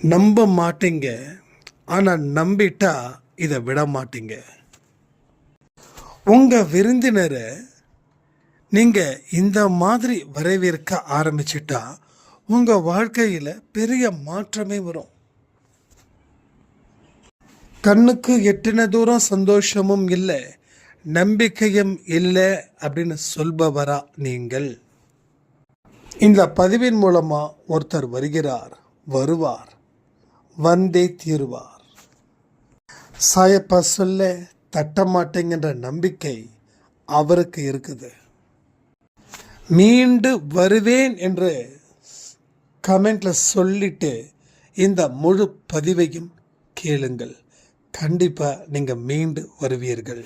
நம்ப மாட்டீங்க, ஆனால் நம்பிட்டா இதை விட மாட்டீங்க. உங்கள் விருந்தினரை நீங்கள் இந்த மாதிரி வரவேற்க ஆரம்பிச்சிட்டா உங்கள் வாழ்க்கையில் பெரிய மாற்றமே வரும். கண்ணுக்கு எட்டின தூரம் சந்தோஷமும் இல்லை, நம்பிக்கையும் இல்லை அப்படின்னு சொல்பவரா நீங்கள்? இந்த பதிவின் மூலமாக ஒருத்தர் வருவார், வந்தே தீருவார். சாயப்பா சொல்ல தட்ட மாட்டேங்கிற நம்பிக்கை அவருக்கு இருக்குது. மீண்டு வருவேன் என்று கமெண்ட்ல சொல்லிட்டு இந்த முழு பதிவையும் கேளுங்கள். கண்டிப்பா நீங்க மீண்டு வருவீர்கள்.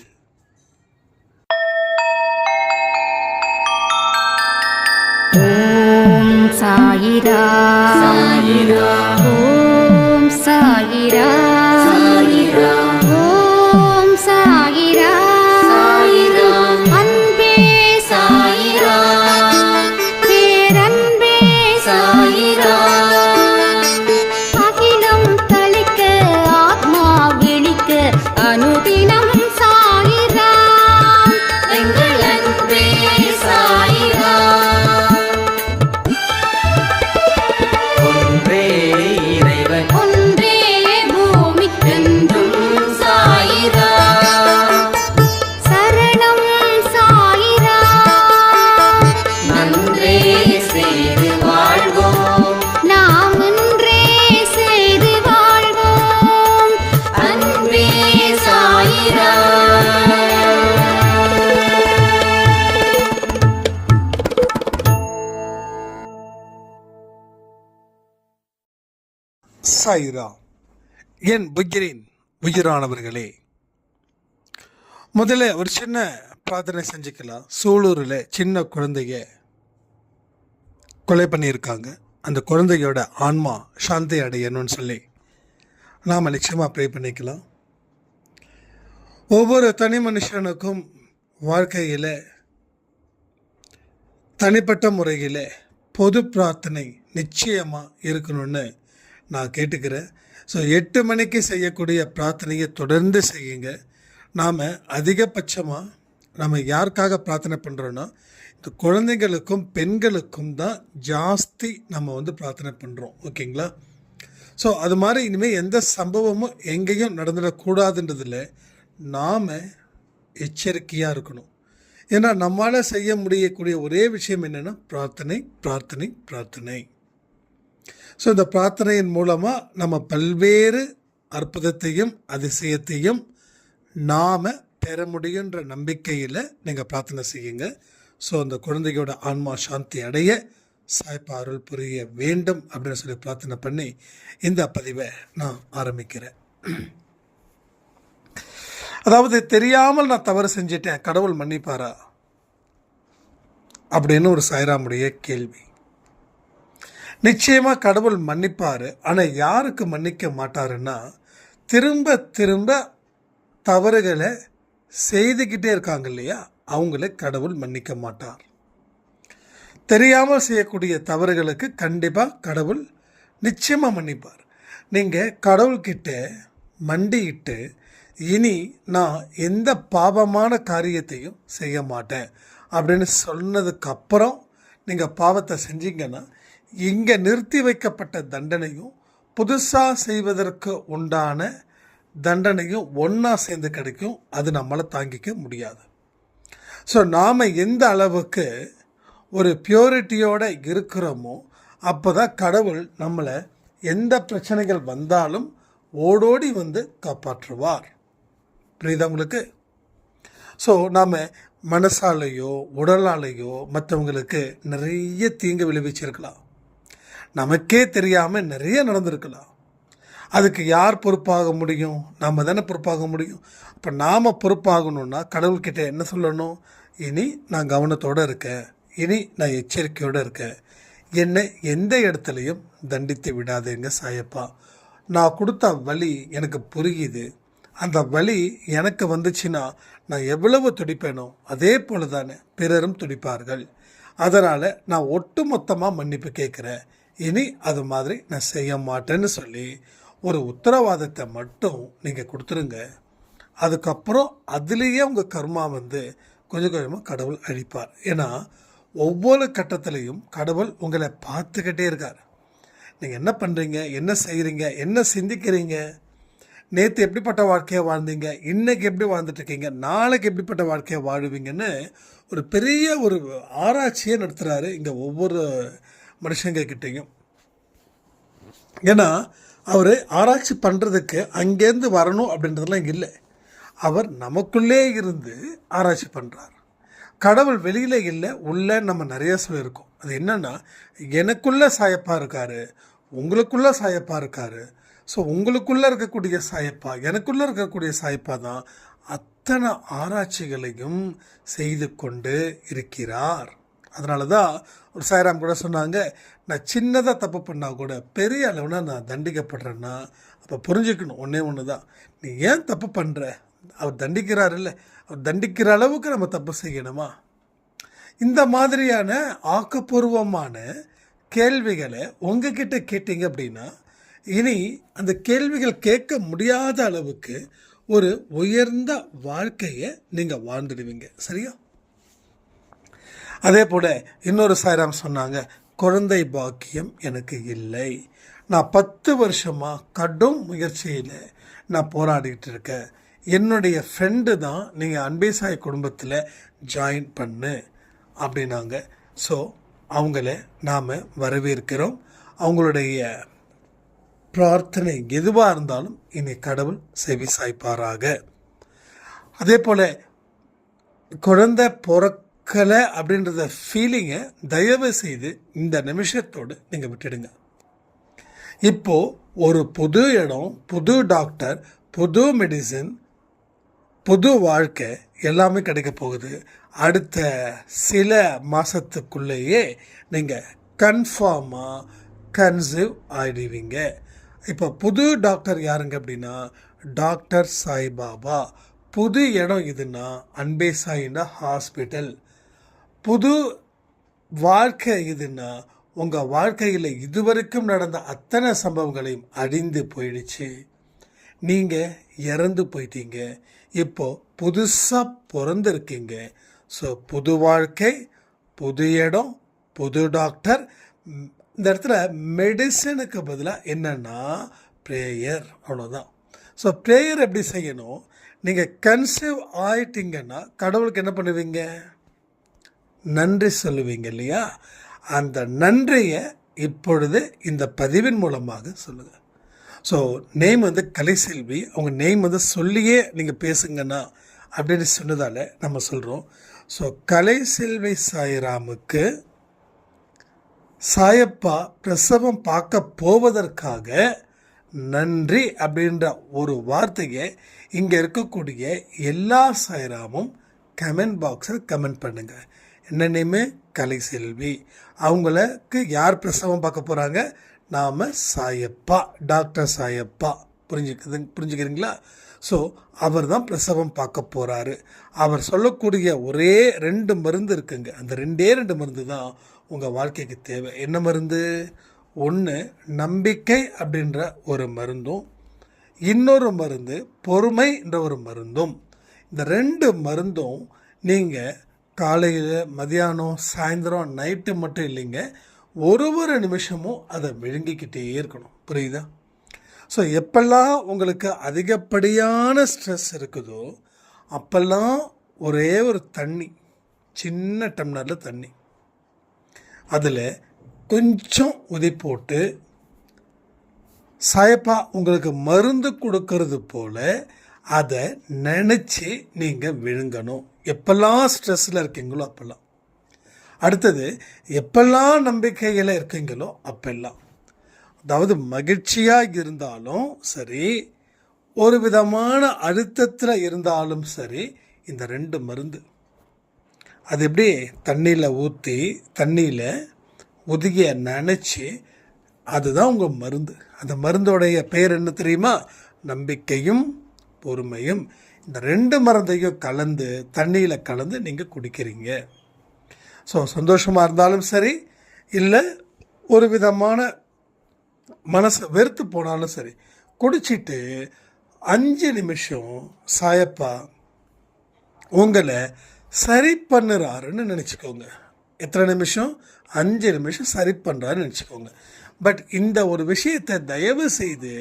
ஓம் சாயிரா சாயிரா, ஓம் சாயிரா சாயிரா, ஓம் சாயிரா சாயிரா, அன்பே சாயிரா, பேரன்பே சாயிரா, அகிலம் தளிக்க ஆத்மா விழிக்க அனுதினம் சாயிரா, எங்கள் அன்பே சாயிரா. ஒன்றே பூமிக்கென்றும் சாயிரா, சரணம் சாயிரா, நன்றே செய்து வாழ்வோம், நாம் ஒன்றே செய்து வாழ்வோம், அன்பே சாயிரா. சாயிரா. என் உயிரானவர்களே, முதல்ல ஒரு சின்ன பிரார்த்தனை செஞ்சுக்கலாம். சூலூரில் சின்ன குழந்தைய கொலை பண்ணியிருக்காங்க. அந்த குழந்தையோட ஆன்மா சாந்தி அடையணும்னு சொல்லி நாம் நிச்சயமாக ப்ரே பண்ணிக்கலாம். ஒவ்வொரு தனி மனுஷனுக்கும் வாழ்க்கையில் தனிப்பட்ட முறையில் பொது பிரார்த்தனை நிச்சயமாக இருக்கணும்னு நான் கேட்டுக்கிறேன். ஸோ 8 மணிக்கு செய்யக்கூடிய பிரார்த்தனையை தொடர்ந்து செய்யுங்க. நாம் அதிகபட்சமாக நம்ம யாருக்காக பிரார்த்தனை பண்ணுறோன்னா இந்த குழந்தைங்களுக்கும் பெண்களுக்கும் தான் ஜாஸ்தி நம்ம பிரார்த்தனை பண்ணுறோம். ஓகேங்களா? ஸோ அது மாதிரி இனிமேல் எந்த சம்பவமும் எங்கேயும் நடந்துடக்கூடாதுன்றதில் நாம் எச்சரிக்கையாக இருக்கணும். ஏன்னா நம்மளால் செய்ய முடியக்கூடிய ஒரே விஷயம் என்னென்னா பிரார்த்தனை, பிரார்த்தனை, பிரார்த்தனை. ஸோ இந்த பிரார்த்தனையின் மூலமாக நம்ம பல்வேறு அற்புதத்தையும் அதிசயத்தையும் நாம் பெற முடியுன்ற நம்பிக்கையில் நீங்கள் பிரார்த்தனை செய்யுங்க. ஸோ அந்த குழந்தையோட ஆன்மா சாந்தி அடைய சாய்ப்பா அருள் புரிய வேண்டும் அப்படின்னு சொல்லி பிரார்த்தனை பண்ணி இந்த பதிவை நான் ஆரம்பிக்கிறேன். அதாவது தெரியாமல் நான் தவறு செஞ்சிட்டேன், கடவுள் மன்னிப்பாரா அப்படின்னு ஒரு சாய்ராமுடைய கேள்வி. நிச்சயமாக கடவுள் மன்னிப்பார். ஆனால் யாருக்கு மன்னிக்க மாட்டாருன்னா திரும்ப திரும்ப தவறுகளை செய்துக்கிட்டே இருக்காங்க இல்லையா, அவங்கள கடவுள் மன்னிக்க மாட்டார். தெரியாமல் செய்யக்கூடிய தவறுகளுக்கு கண்டிப்பாக கடவுள் நிச்சயமாக மன்னிப்பார். நீங்கள் கடவுள்கிட்ட மண்டியிட்டு இனி நான் எந்த பாவமான காரியத்தையும் செய்ய மாட்டேன் அப்படின்னு சொன்னதுக்கப்புறம் நீங்கள் பாவத்தை செஞ்சீங்கன்னா இங்கே நிறுத்தி வைக்கப்பட்ட தண்டனையும் புதுசாக செய்வதற்கு உண்டான தண்டனையும் ஒன்றா சேர்ந்து கிடைக்கும். அது நம்மளால் தாங்கிக்க முடியாது. ஸோ நாம் எந்த அளவுக்கு ஒரு பியூரிட்டியோடு இருக்கிறோமோ அப்போ தான் கடவுள் நம்மளை எந்த பிரச்சனைகள் வந்தாலும் ஓடோடி காப்பாற்றுவார். புரியுதா உங்களுக்கு? ஸோ நாம் மனசாலேயோ உடலாலேயோ மற்றவங்களுக்கு நிறைய தீங்கு விளைவிச்சிருக்கலாம். நமக்கே தெரியாமல் நிறைய நடந்திருக்கலாம். அதுக்கு யார் பொறுப்பாக முடியும்? நாம் தானே பொறுப்பாக முடியும். அப்போ நாம் பொறுப்பாகணுன்னா கடவுள்கிட்ட என்ன சொல்லணும்? இனி நான் கவனத்தோடு இருக்கேன், இனி நான் எச்சரிக்கையோடு இருக்கேன், என்னை எந்த இடத்துலையும் தண்டித்து விடாதேங்க சாயப்பா. நான் கொடுத்த வலி எனக்கு புரியுது, அந்த வலி எனக்கு வந்துச்சுன்னா நான் எவ்வளவு துடிப்பேனோ அதே போல தானே பிறரும் துடிப்பார்கள். அதனால் நான் ஒட்டு மொத்தமாக மன்னிப்பு கேட்குறேன். இனி அது மாதிரி நான் செய்ய மாட்டேன்னு சொல்லி ஒரு உத்தரவாதத்தை மட்டும் நீங்கள் கொடுத்துருங்க. அதுக்கப்புறம் அதுலேயே உங்கள் கர்மா வந்து கொஞ்சம் கொஞ்சமாக கடவுள் அழிப்பார். ஏன்னா ஒவ்வொரு கட்டத்திலையும் கடவுள் உங்களை பார்த்துக்கிட்டே இருக்கார். நீங்கள் என்ன பண்ணுறீங்க, என்ன செய்கிறீங்க, என்ன சிந்திக்கிறீங்க, நேற்று எப்படிப்பட்ட வாழ்க்கையை வாழ்ந்தீங்க, இன்றைக்கி எப்படி வாழ்ந்துட்டுருக்கீங்க, நாளைக்கு எப்படிப்பட்ட வாழ்க்கையை வாழுவீங்கன்னு ஒரு பெரிய ஒரு ஆராய்ச்சியை நடத்துகிறாரு இங்கே ஒவ்வொரு மனுஷங்கக்கிட்டேயும். ஏன்னா அவர் ஆராய்ச்சி பண்ணுறதுக்கு அங்கேருந்து வரணும் அப்படின்றதுலாம் இங்கே இல்லை. அவர் நமக்குள்ளே இருந்து ஆராய்ச்சி பண்ணுறார். கடவுள் வெளியில் இல்லை, உள்ளே நம்ம நிறைய சொல்லியிருக்கோம். அது என்னென்னா, எனக்குள்ளே சாயப்பா இருக்கார், உங்களுக்குள்ளே சாயப்பா இருக்கார். ஸோ உங்களுக்குள்ளே இருக்கக்கூடிய சாயப்பா, எனக்குள்ளே இருக்கக்கூடிய சாயப்பா தான் அத்தனை ஆராய்ச்சிகளையும் செய்து கொண்டு இருக்கிறார். அதனால தான் ஒரு சாய்ராம் கூட சொன்னாங்க, நான் சின்னதாக தப்பு பண்ணால் கூட பெரிய அளவுனா நான் தண்டிக்கப்படுறேன்னா அப்போ புரிஞ்சுக்கணும் ஒன்றே ஒன்று தான், நீ ஏன் தப்பு பண்ணுற, அவர் தண்டிக்கிறார் இல்லை, அவர் தண்டிக்கிற அளவுக்கு நம்ம தப்பு செய்யணுமா? இந்த மாதிரியான ஆக்கப்பூர்வமான கேள்விகளை உங்ககிட்ட கேட்டீங்க அப்படின்னா இனி அந்த கேள்விகள் கேட்க முடியாத அளவுக்கு ஒரு உயர்ந்த வாழ்க்கையை நீங்கள் வாழ்ந்துடுவீங்க. சரியா? அதே போல் இன்னொரு சாய்ராம் சொன்னாங்க, குழந்தை பாக்கியம் எனக்கு இல்லை, நான் 10 வருஷமாக கடும் முயற்சியில் நான் போராடிக்கிட்டு இருக்கேன், என்னுடைய ஃப்ரெண்டு தான் நீங்கள் அன்பே சாய் குடும்பத்தில் ஜாயின் பண்ணு அப்படின்னாங்க. ஸோ அவங்கள நாம் வரவேற்கிறோம். அவங்களுடைய பிரார்த்தனை எதுவாக இருந்தாலும் இனி கடவுள் செவி சாய்ப்பாராக. அதே போல் குழந்தை பிறக்கலை அப்படின்றத ஃபீலிங்கை தயவு செய்து இந்த நிமிஷத்தோடு நீங்கள் விட்டுடுங்க. இப்போது ஒரு புது இடம், புது டாக்டர், புது மெடிசன், புது வாழ்க்கை எல்லாமே கிடைக்க போகுது. அடுத்த சில மாதத்துக்குள்ளேயே நீங்கள் கன்ஃபார்மாக கன்சீவ் ஆகிடுவீங்க. இப்போ புது டாக்டர் யாருங்க அப்படின்னா டாக்டர் சாய்பாபா. புது இடம் இதுன்னா அன்பே சாயின்னா ஹாஸ்பிட்டல். புது வாழ்க்கை இதுன்னா உங்கள் வாழ்க்கையில் இதுவரைக்கும் நடந்த அத்தனை சம்பவங்களையும் அழிந்து போயிடுச்சு, நீங்கள் இறந்து போயிட்டீங்க, இப்போது புதுசாக பிறந்திருக்கீங்க. ஸோ புது வாழ்க்கை, புது இடம், புது டாக்டர். இந்த இடத்துல மெடிசனுக்கு பதிலாக என்னென்னா ப்ரேயர், அவ்வளோதான். ஸோ ப்ரேயர் எப்படி செய்யணும், நீங்கள் கன்சீவ் ஆயிட்டீங்கன்னா கடவுளுக்கு என்ன பண்ணுவீங்க, நன்றி சொல்லுவீங்க இல்லையா? அந்த நன்றியை இப்பொழுது இந்த பதிவின் மூலமாக சொல்லுங்கள். ஸோ நேம் வந்து கலைசெல்வி, அவங்க நேம் வந்து சொல்லியே நீங்கள் பேசுங்கண்ணா அப்படின்னு சொன்னதால் நம்ம சொல்கிறோம். ஸோ கலைசெல்வி சாய்ராமுக்கு சாயப்பா பிரசவம் பார்க்க போவதற்காக நன்றி அப்படின்ற ஒரு வார்த்தையை இங்கே இருக்கக்கூடிய எல்லா சாய்ராமும் கமெண்ட் பாக்ஸில் கமெண்ட் பண்ணுங்கள். என்ன நேமு? கலைசெல்வி. அவங்களுக்கு யார் பிரசவம் பார்க்க போகிறாங்க? நாம் சாயப்பா, டாக்டர் சாயப்பா. புரிஞ்சுக்கிறீங்களா? ஸோ அவர் தான் பிரசவம் பார்க்க போகிறாரு. அவர் சொல்லக்கூடிய ஒரே 2 மருந்து இருக்குங்க. அந்த 2 மருந்து தான் உங்கள் வாழ்க்கைக்கு தேவை. என்ன மருந்து? ஒன்று நம்பிக்கை அப்படின்ற ஒரு மருந்தும், இன்னொரு மருந்து பொறுமைன்ற ஒரு மருந்தும். இந்த 2 மருந்தும் நீங்கள் காலையில், மதியானம், சாயந்தரம், நைட்டு மட்டும் இல்லைங்க, ஒரு நிமிஷமும் அதை விழுங்கிக்கிட்டே இருக்கணும். புரியுதா? ஸோ எப்பெல்லாம் உங்களுக்கு அதிகப்படியான ஸ்ட்ரெஸ் இருக்குதோ அப்போல்லாம் ஒரே ஒரு தண்ணி, சின்ன டம்ளரில் தண்ணி, அதில் கொஞ்சம் உதி போட்டு சாயப்பா உங்களுக்கு மருந்து கொடுக்கறது போல் அதை நினச்சி நீங்கள் விழுங்கணும். எப்பெல்லாம் ஸ்ட்ரெஸ்ஸில் இருக்கீங்களோ அப்போல்லாம். அடுத்தது எப்பெல்லாம் நம்பிக்கையில் இருக்கீங்களோ அப்பெல்லாம், அதாவது மகிழ்ச்சியாக இருந்தாலும் சரி, ஒரு விதமான அழுத்தத்தில் இருந்தாலும் சரி, இந்த 2 மருந்து அது எப்படி தண்ணியில் ஊற்றி தண்ணியில் உதிய நினச்சி, அதுதான் உங்கள் மருந்து. அந்த மருந்தோடைய பெயர் என்ன தெரியுமா? நம்பிக்கையும் பொறுமையும். இந்த 2 மருந்தையும் கலந்து தண்ணியில் கலந்து நீங்கள் குடிக்கிறீங்க. ஸோ சந்தோஷமாக இருந்தாலும் சரி, இல்லை ஒரு விதமான மனசை வெறுத்து போனாலும் சரி, குடிச்சிட்டு 5 நிமிஷம் சாயப்பா உங்களை சரி பண்ணுறாருன்னு நினச்சிக்கோங்க. எத்தனை நிமிஷம்? 5 நிமிஷம் சரி பண்ணுறாருன்னு நினச்சிக்கோங்க. பட் இந்த ஒரு விஷயத்தை தயவு செய்து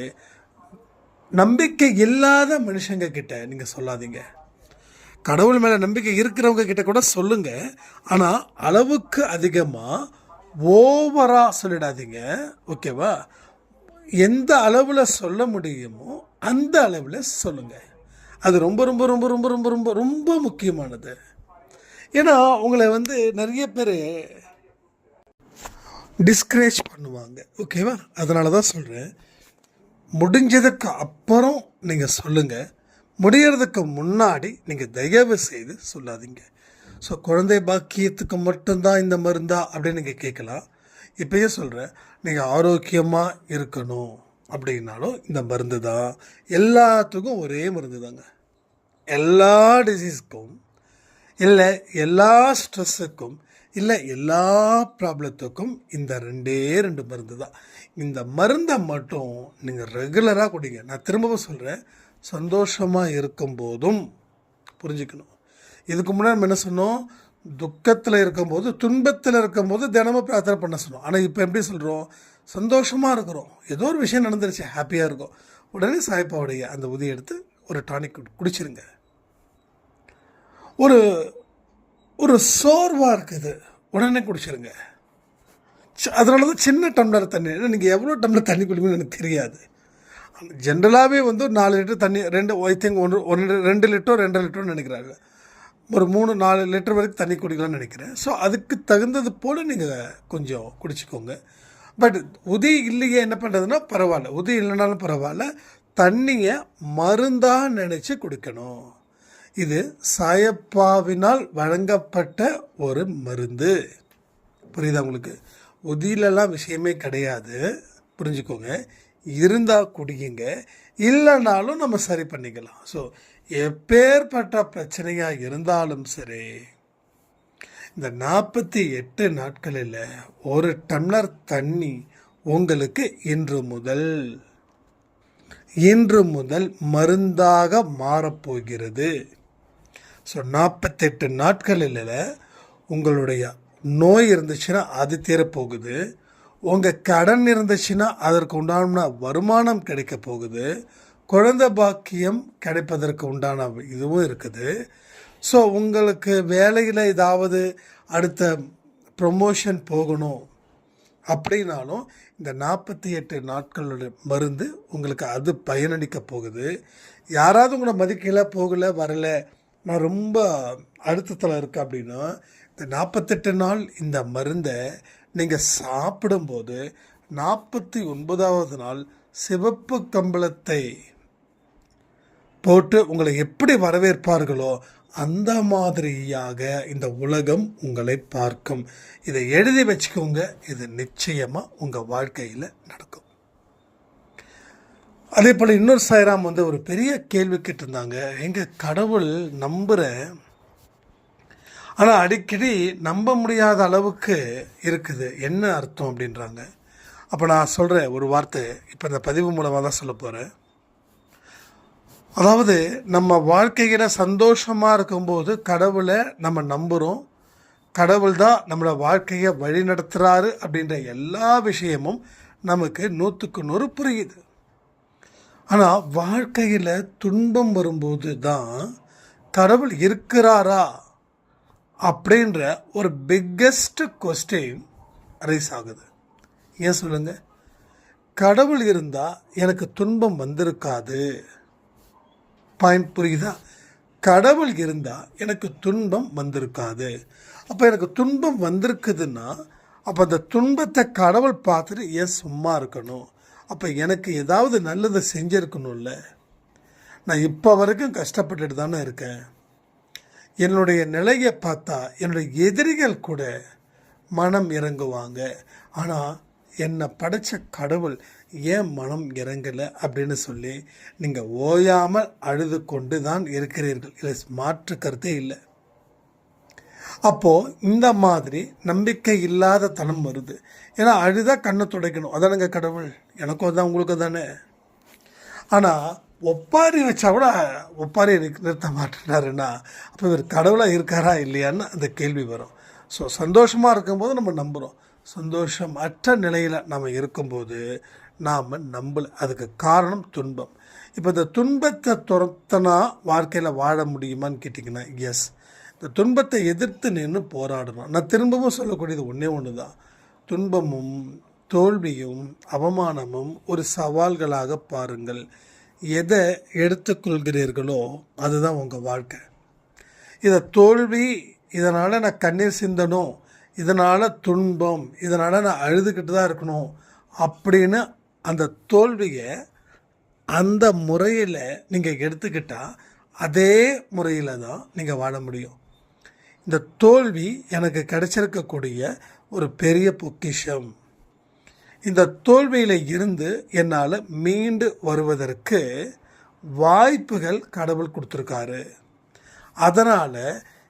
நம்பிக்கை இல்லாத மனுஷங்க கிட்ட நீங்கள் சொல்லாதீங்க. கடவுள் மேலே நம்பிக்கை இருக்கிறவங்க கிட்ட கூட சொல்லுங்க. ஆனால் அளவுக்கு அதிகமாக ஓவராக சொல்லிடாதீங்க. ஓகேவா? எந்த அளவில் சொல்ல முடியுமோ அந்த அளவில் சொல்லுங்கள். அது ரொம்ப ரொம்ப ரொம்ப ரொம்ப ரொம்ப ரொம்ப ரொம்ப முக்கியமானது. ஏன்னா உங்களை நிறைய பேர் டிஸ்கரேஜ் பண்ணுவாங்க. ஓகேவா? அதனால தான் சொல்கிறேன், முடிஞ்சதுக்கு அப்புறம் நீங்கள் சொல்லுங்கள். முடியறதுக்கு முன்னாடி நீங்கள் தயவு செய்து சொல்லாதீங்க. ஸோ குழந்தை பாக்கியத்துக்கு மட்டும்தான் இந்த மருந்தா அப்படின்னு நீங்கள் கேட்கலாம். இப்போயே சொல்கிறேன், நீங்கள் ஆரோக்கியமாக இருக்கணும் அப்படின்னாலும் இந்த மருந்து தான். எல்லாத்துக்கும் ஒரே மருந்து தாங்க. எல்லா டிசீஸ்க்கும் இல்லை, எல்லா ஸ்ட்ரெஸ்ஸுக்கும் இல்லை, எல்லா ப்ராப்ளத்துக்கும் இந்த 2 மருந்து தான். இந்த மருந்தை மட்டும் நீங்கள் ரெகுலராக குடிங்க. நான் திரும்பவும் சொல்கிறேன், சந்தோஷமாக இருக்கும்போதும் புரிஞ்சுக்கணும். இதுக்கு முன்னாடி நம்ம என்ன சொன்னோம்? துக்கத்தில் இருக்கும்போது, துன்பத்தில் இருக்கும்போது தினமும் பிரார்த்தனை பண்ண சொன்னோம். ஆனால் இப்போ எப்படி சொல்கிறோம்? சந்தோஷமாக இருக்கிறோம், ஏதோ ஒரு விஷயம் நடந்துருச்சு, ஹாப்பியாக இருக்கும், உடனே சாய்ப்பாவுடைய அந்த உதவி எடுத்து ஒரு டானிக் குடிச்சிருங்க. ஒரு ஒரு சோர்வாக இருக்குது, உடனே குடிச்சிருங்க. அதனால தான் சின்ன டம்ளர் தண்ணி. நீங்கள் எவ்வளோ டம்ளர் தண்ணி குடிக்கணும்னு எனக்கு தெரியாது. ஜென்ரலாகவே 4 லிட்டர் தண்ணி, 2 லிட்டர் 2 லிட்டர்னு நினைக்கிறாங்க. ஒரு 3-4 லிட்டர் வரைக்கும் தண்ணி குடிக்கலாம்னு நினைக்கிறேன். ஸோ அதுக்கு தகுந்தது போல் நீங்கள் கொஞ்சம் குடிச்சிக்கோங்க. பட் உதி இல்லையே என்ன பண்ணுறதுன்னா பரவாயில்ல, உதி இல்லைனாலும் பரவாயில்ல, தண்ணியை மருந்தாக நினச்சி குடிக்கணும். இது சாயப்பாவினால் வழங்கப்பட்ட ஒரு மருந்து. புரியுதா உங்களுக்கு? உதியிலலாம் விஷயமே கிடையாது, புரிஞ்சுக்கோங்க. இருந்தால் குடியுங்க, இல்லைனாலும் நம்ம சரி பண்ணிக்கலாம். ஸோ எப்பேற்பட்ட பிரச்சனையாக இருந்தாலும் சரி, இந்த 48 நாட்களில் ஒரு டம்ளர் தண்ணி உங்களுக்கு இன்று முதல் மருந்தாக மாறப்போகிறது. ஸோ 48 நாட்களில் உங்களுடைய நோய் இருந்துச்சுன்னா அது தீரப்போகுது. உங்கள் கடன் இருந்துச்சுன்னா அதற்கு உண்டான வருமானம் கிடைக்க போகுது. குழந்தை பாக்கியம் கிடைப்பதற்கு உண்டான இதுவும் இருக்குது. ஸோ உங்களுக்கு வேலையில் ஏதாவது அடுத்த ப்ரொமோஷன் போகணும் அப்படின்னாலும் இந்த 48 நாட்களோட மருந்து உங்களுக்கு அது பயனளிக்க போகுது. யாராவது உங்களை மதிக்கலை, போகலை, வரலை, நான் ரொம்ப அழுத்தத்தில் இருக்கேன் அப்படின்னா இந்த 48 நாள் இந்த மருந்தை நீங்கள் சாப்பிடும்போது 49வது நாள் சிவப்பு கம்பளத்தை போட்டு உங்களை எப்படி வரவேற்பார்களோ அந்த மாதிரியாக இந்த உலகம் உங்களை பார்க்கும். இதை எழுதி வச்சுக்கோங்க, இது நிச்சயமாக உங்கள் வாழ்க்கையில் நடக்கும். அதே போல் இன்னொரு சாய்ராம் ஒரு பெரிய கேள்வி கேட்டிருந்தாங்க. எங்கள் கடவுள் நம்புகிறேன், ஆனால் அடிக்கடி நம்ப முடியாத அளவுக்கு இருக்குது, என்ன அர்த்தம் அப்படின்றாங்க. அப்போ நான் சொல்கிறேன் ஒரு வார்த்தை, இப்போ இந்த பதிவு மூலமாக தான் சொல்ல போகிறேன். அதாவது நம்ம வாழ்க்கையில் சந்தோஷமாக இருக்கும்போது கடவுளை நம்ம நம்புகிறோம், கடவுள் தான் நம்மளோட வாழ்க்கையை வழி நடத்துகிறாரு அப்படின்ற எல்லா விஷயமும் நமக்கு 100க்கு 100 புரியுது. ஆனால் வாழ்க்கையில் துன்பம் வரும்போது தான் கடவுள் இருக்கிறாரா அப்படின்ற ஒரு பிக்கெஸ்ட் கொஸ்டின் ரைஸ் ஆகுது. ஏன் சொல்லுங்கள்? கடவுள் இருந்தால் எனக்கு துன்பம் வந்திருக்காது. பாயிண்ட் புரியுதா? கடவுள் இருந்தால் எனக்கு துன்பம் வந்திருக்காது. அப்போ எனக்கு துன்பம் வந்திருக்குதுன்னா அப்போ அந்த துன்பத்தை கடவுள் பார்த்துட்டு ஏன் சும்மா இருக்கணும்? அப்போ எனக்கு ஏதாவது நல்லதை செஞ்சுருக்கணும்ல. நான் இப்போ வரைக்கும் கஷ்டப்பட்டுட்டு தானே இருக்கேன். என்னுடைய நிலையை பார்த்தா என்னுடைய எதிரிகள் கூட மனம் இறங்குவாங்க. ஆனால் என்னை படைத்த கடவுள் ஏன் மனம் இறங்கலை அப்படின்னு சொல்லி நீங்கள் ஓயாமல் அழுது கொண்டு தான் இருக்கிறீர்கள். இல்லை, மாற்று கருத்தே இல்லை. அப்போது இந்த மாதிரி நம்பிக்கை இல்லாத தனம் வருது. ஏன்னா அழுதா கண்ணை துடைக்கணும், அதானுங்க கடவுள், எனக்கும் அதான் உங்களுக்கும் தானே. ஆனால் ஒப்பாரி வச்சா கூட ஒப்பாரி நிறுத்த மாட்டேனாருன்னா அப்போ இவர் கடவுளாக இருக்காரா இல்லையான்னு அந்த கேள்வி வரும். ஸோ சந்தோஷமாக இருக்கும்போது நம்ம நம்புகிறோம், சந்தோஷம் அற்ற நிலையில் நம்ம இருக்கும்போது நாம் நம்பலை. அதுக்கு காரணம் துன்பம். இப்போ இந்த துன்பத்தை துரத்தனா வாழ்க்கையில் வாழ முடியுமான்னு கேட்டிங்கன்னா எஸ். இந்த துன்பத்தை எதிர்த்து நின்று போராடணும். நான் திரும்பவும் சொல்லக்கூடியது ஒன்றே ஒன்று தான், துன்பமும் தோல்வியும் அவமானமும் ஒரு சவால்களாக பாருங்கள். எதை எடுத்துக்கொள்கிறீர்களோ அதுதான் உங்கள் வாழ்க்கை. இதை தோல்வி, இதனால் நான் கண்ணீர் சிந்தணும், இதனால் துன்பம், இதனால் நான் அழுதுகிட்டு தான் இருக்கணும் அப்படின்னு அந்த தோல்வியை அந்த முறையில் நீங்கள் எடுத்துக்கிட்டால் அதே முறையில் தான் நீங்கள் வாழ முடியும். இந்த தோல்வி எனக்கு கிடைச்சிருக்கக்கூடிய ஒரு பெரிய பொக்கிஷம். இந்த தோல்வியில் இருந்து என்னால் மீண்டு வருவதற்கு வாய்ப்புகள் கடவுள் கொடுத்துருக்காரு. அதனால்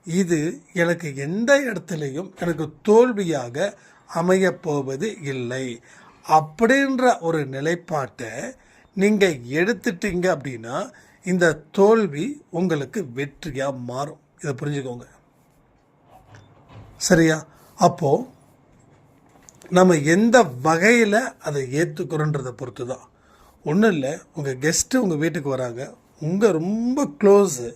இது எனக்கு எந்த இடத்துலையும் எனக்கு தோல்வியாக அமையப்போவது இல்லை அப்படின்ற ஒரு நிலைப்பாட்டை நீங்கள் எடுத்துட்டீங்க அப்படின்னா இந்த தோல்வி உங்களுக்கு வெற்றியாக மாறும். இதை புரிஞ்சுக்கோங்க, சரியா? அப்போது நம்ம எந்த வகையில் அதை ஏற்றுக்கிறோன்றதை பொறுத்து தான். ஒன்றும் இல்லை, உங்கள் கெஸ்ட்டு உங்கள் வீட்டுக்கு வராங்க, உங்கள் ரொம்ப க்ளோஸு,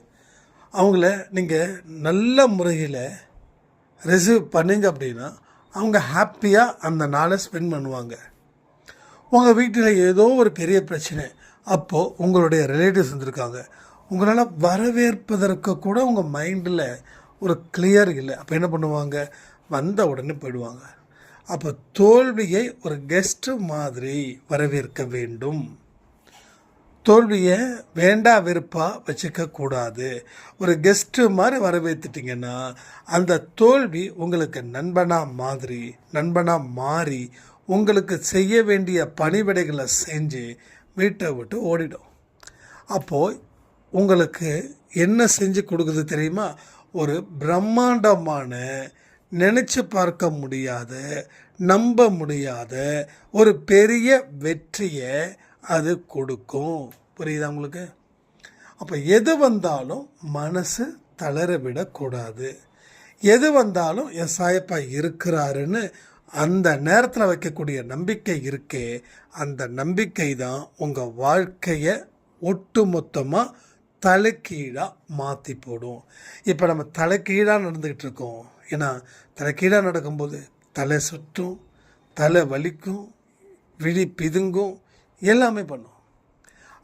அவங்கள நீங்கள் நல்ல முறையில் ரிசீவ் பண்ணிங்க அப்படின்னா அவங்க ஹாப்பியாக அந்த நாளை ஸ்பெண்ட் பண்ணுவாங்க. உங்கள் வீட்டில் ஏதோ ஒரு பெரிய பிரச்சனை, அப்போது உங்களுடைய ரிலேட்டிவ்ஸ் வந்திருக்காங்க, உங்களால் வரவேற்பதற்கு கூட உங்கள் மைண்டில் ஒரு கிளியர் இல்லை. அப்போ என்ன பண்ணுவாங்க, வந்த உடனே போயிடுவாங்க. அப்போ தோல்வியை ஒரு கெஸ்ட்டு மாதிரி வரவேற்க வேண்டும். தோல்வியை வேண்டா வெறுப்பாக வச்சுக்கக்கூடாது. ஒரு கெஸ்ட்டு மாதிரி வரவேற்றுட்டிங்கன்னா அந்த தோல்வி உங்களுக்கு நண்பனாக மாறி உங்களுக்கு செய்ய வேண்டிய பணிவிடைகளை செஞ்சு வீட்டை விட்டு ஓடிடும். அப்போது உங்களுக்கு என்ன செஞ்சு கொடுக்குது தெரியுமா? ஒரு பிரம்மாண்டமான, நினச்சி பார்க்க முடியாத, நம்ப முடியாத ஒரு பெரிய வெற்றியை அது கொடுக்கும். புரியுதா உங்களுக்கு? அப்போ எது வந்தாலும் மனசு தளர விடக்கூடாது. எது வந்தாலும் என் சாயப்பா இருக்கிறாருன்னு அந்த நேரத்தில் வைக்கக்கூடிய நம்பிக்கை இருக்கே, அந்த நம்பிக்கை தான் உங்கள் வாழ்க்கையை ஒட்டு மொத்தமாக தலைக்கீழாக மாற்றி போடும். இப்போ நம்ம தலைக்கீழாக நடந்துக்கிட்டு இருக்கோம். ஏன்னா தலைக்கீழாக நடக்கும்போது தலை சுற்றும், தலை வலிக்கும், விழி பிதுங்கும், எல்லாமே பண்ணும்.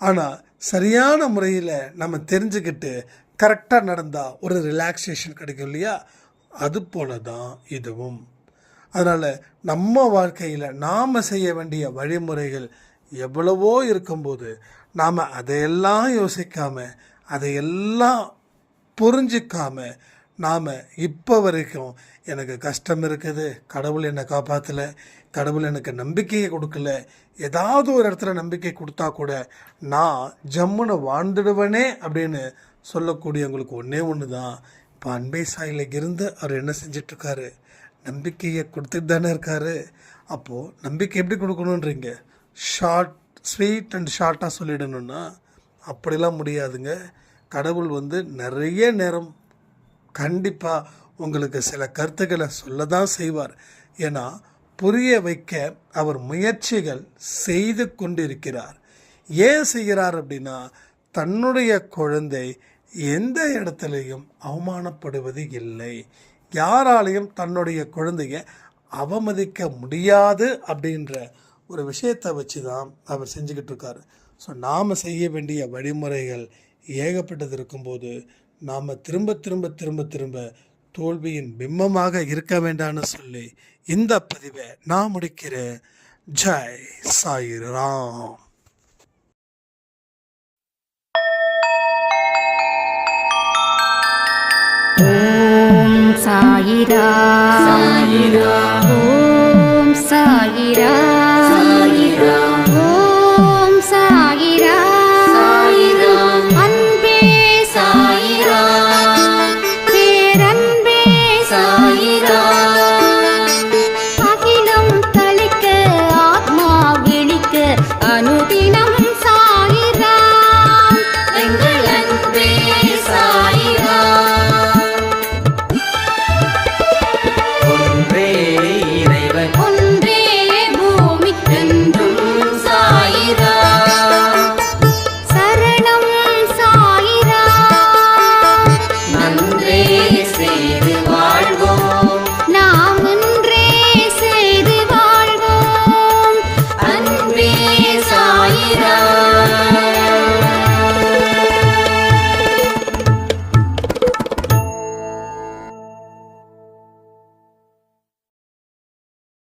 ஆனால் சரியான முறையில் நம்ம தெரிஞ்சுக்கிட்டு கரெக்டாக நடந்தால் ஒரு ரிலாக்ஸேஷன் கிடைக்கும் இல்லையா? அது போல தான் இதுவும். அதனால் நம்ம வாழ்க்கையில் நாம் செய்ய வேண்டிய வழிமுறைகள் எவ்வளவோ இருக்கும்போது நாம் அதையெல்லாம் யோசிக்காமல், அதையெல்லாம் புரிஞ்சிக்காமல் நாம் இப்போ வரைக்கும் எனக்கு கஷ்டம் இருக்குது, கடவுள் என்னை காப்பாற்றலை, கடவுள் எனக்கு நம்பிக்கையை கொடுக்கல, ஏதாவது ஒரு இடத்துல நம்பிக்கை கொடுத்தா கூட நான் ஜம்முன்னு வாழ்ந்துடுவேனே அப்படின்னு சொல்லக்கூடியவங்களுக்கு ஒன்றே ஒன்று தான். இப்போ அன்பே சாயில இருந்து அவர் என்ன செஞ்சிட்ருக்காரு? நம்பிக்கையை கொடுத்துட்டு தானே இருக்காரு. அப்போது நம்பிக்கை எப்படி கொடுக்கணுன்றீங்க? ஸ்வீட் அண்ட் ஷார்ட்டாக சொல்லிடணுன்னா அப்படிலாம் முடியாதுங்க. கடவுள் நிறைய நேரம் கண்டிப்பாக உங்களுக்கு சில கருத்துக்களை சொல்ல தான் செய்வார். ஏன்னா புரிய வைக்க அவர் முயற்சிகள் செய்து கொண்டிருக்கிறார். ஏன் செய்கிறார் அப்படின்னா தன்னுடைய குழந்தை எந்த இடத்துலையும் அவமானப்படுவது இல்லை, யாராலையும் தன்னுடைய குழந்தைய அவமதிக்க முடியாது அப்படின்ற ஒரு விஷயத்தை வச்சு தான் அவர் செஞ்சுக்கிட்டு இருக்கார். ஸோ நாம் செய்ய வேண்டிய வழிமுறைகள் ஏகப்பட்டது இருக்கும்போது நாம் திரும்ப திரும்ப திரும்ப திரும்ப தோல்வியின் பிம்பமாக இருக்க வேண்டாம்னு சொல்லி இந்த பதிவை நான் முடிக்கிறேன். ஜெய் சாயிராம். ஓம் சாயிரா சாயிரா, ஓம் சாயிரா சாயிரா, ஓம் சாயிரா சாயிரா, அன்பே சாயிரா, பேரன்பே சாயிரா.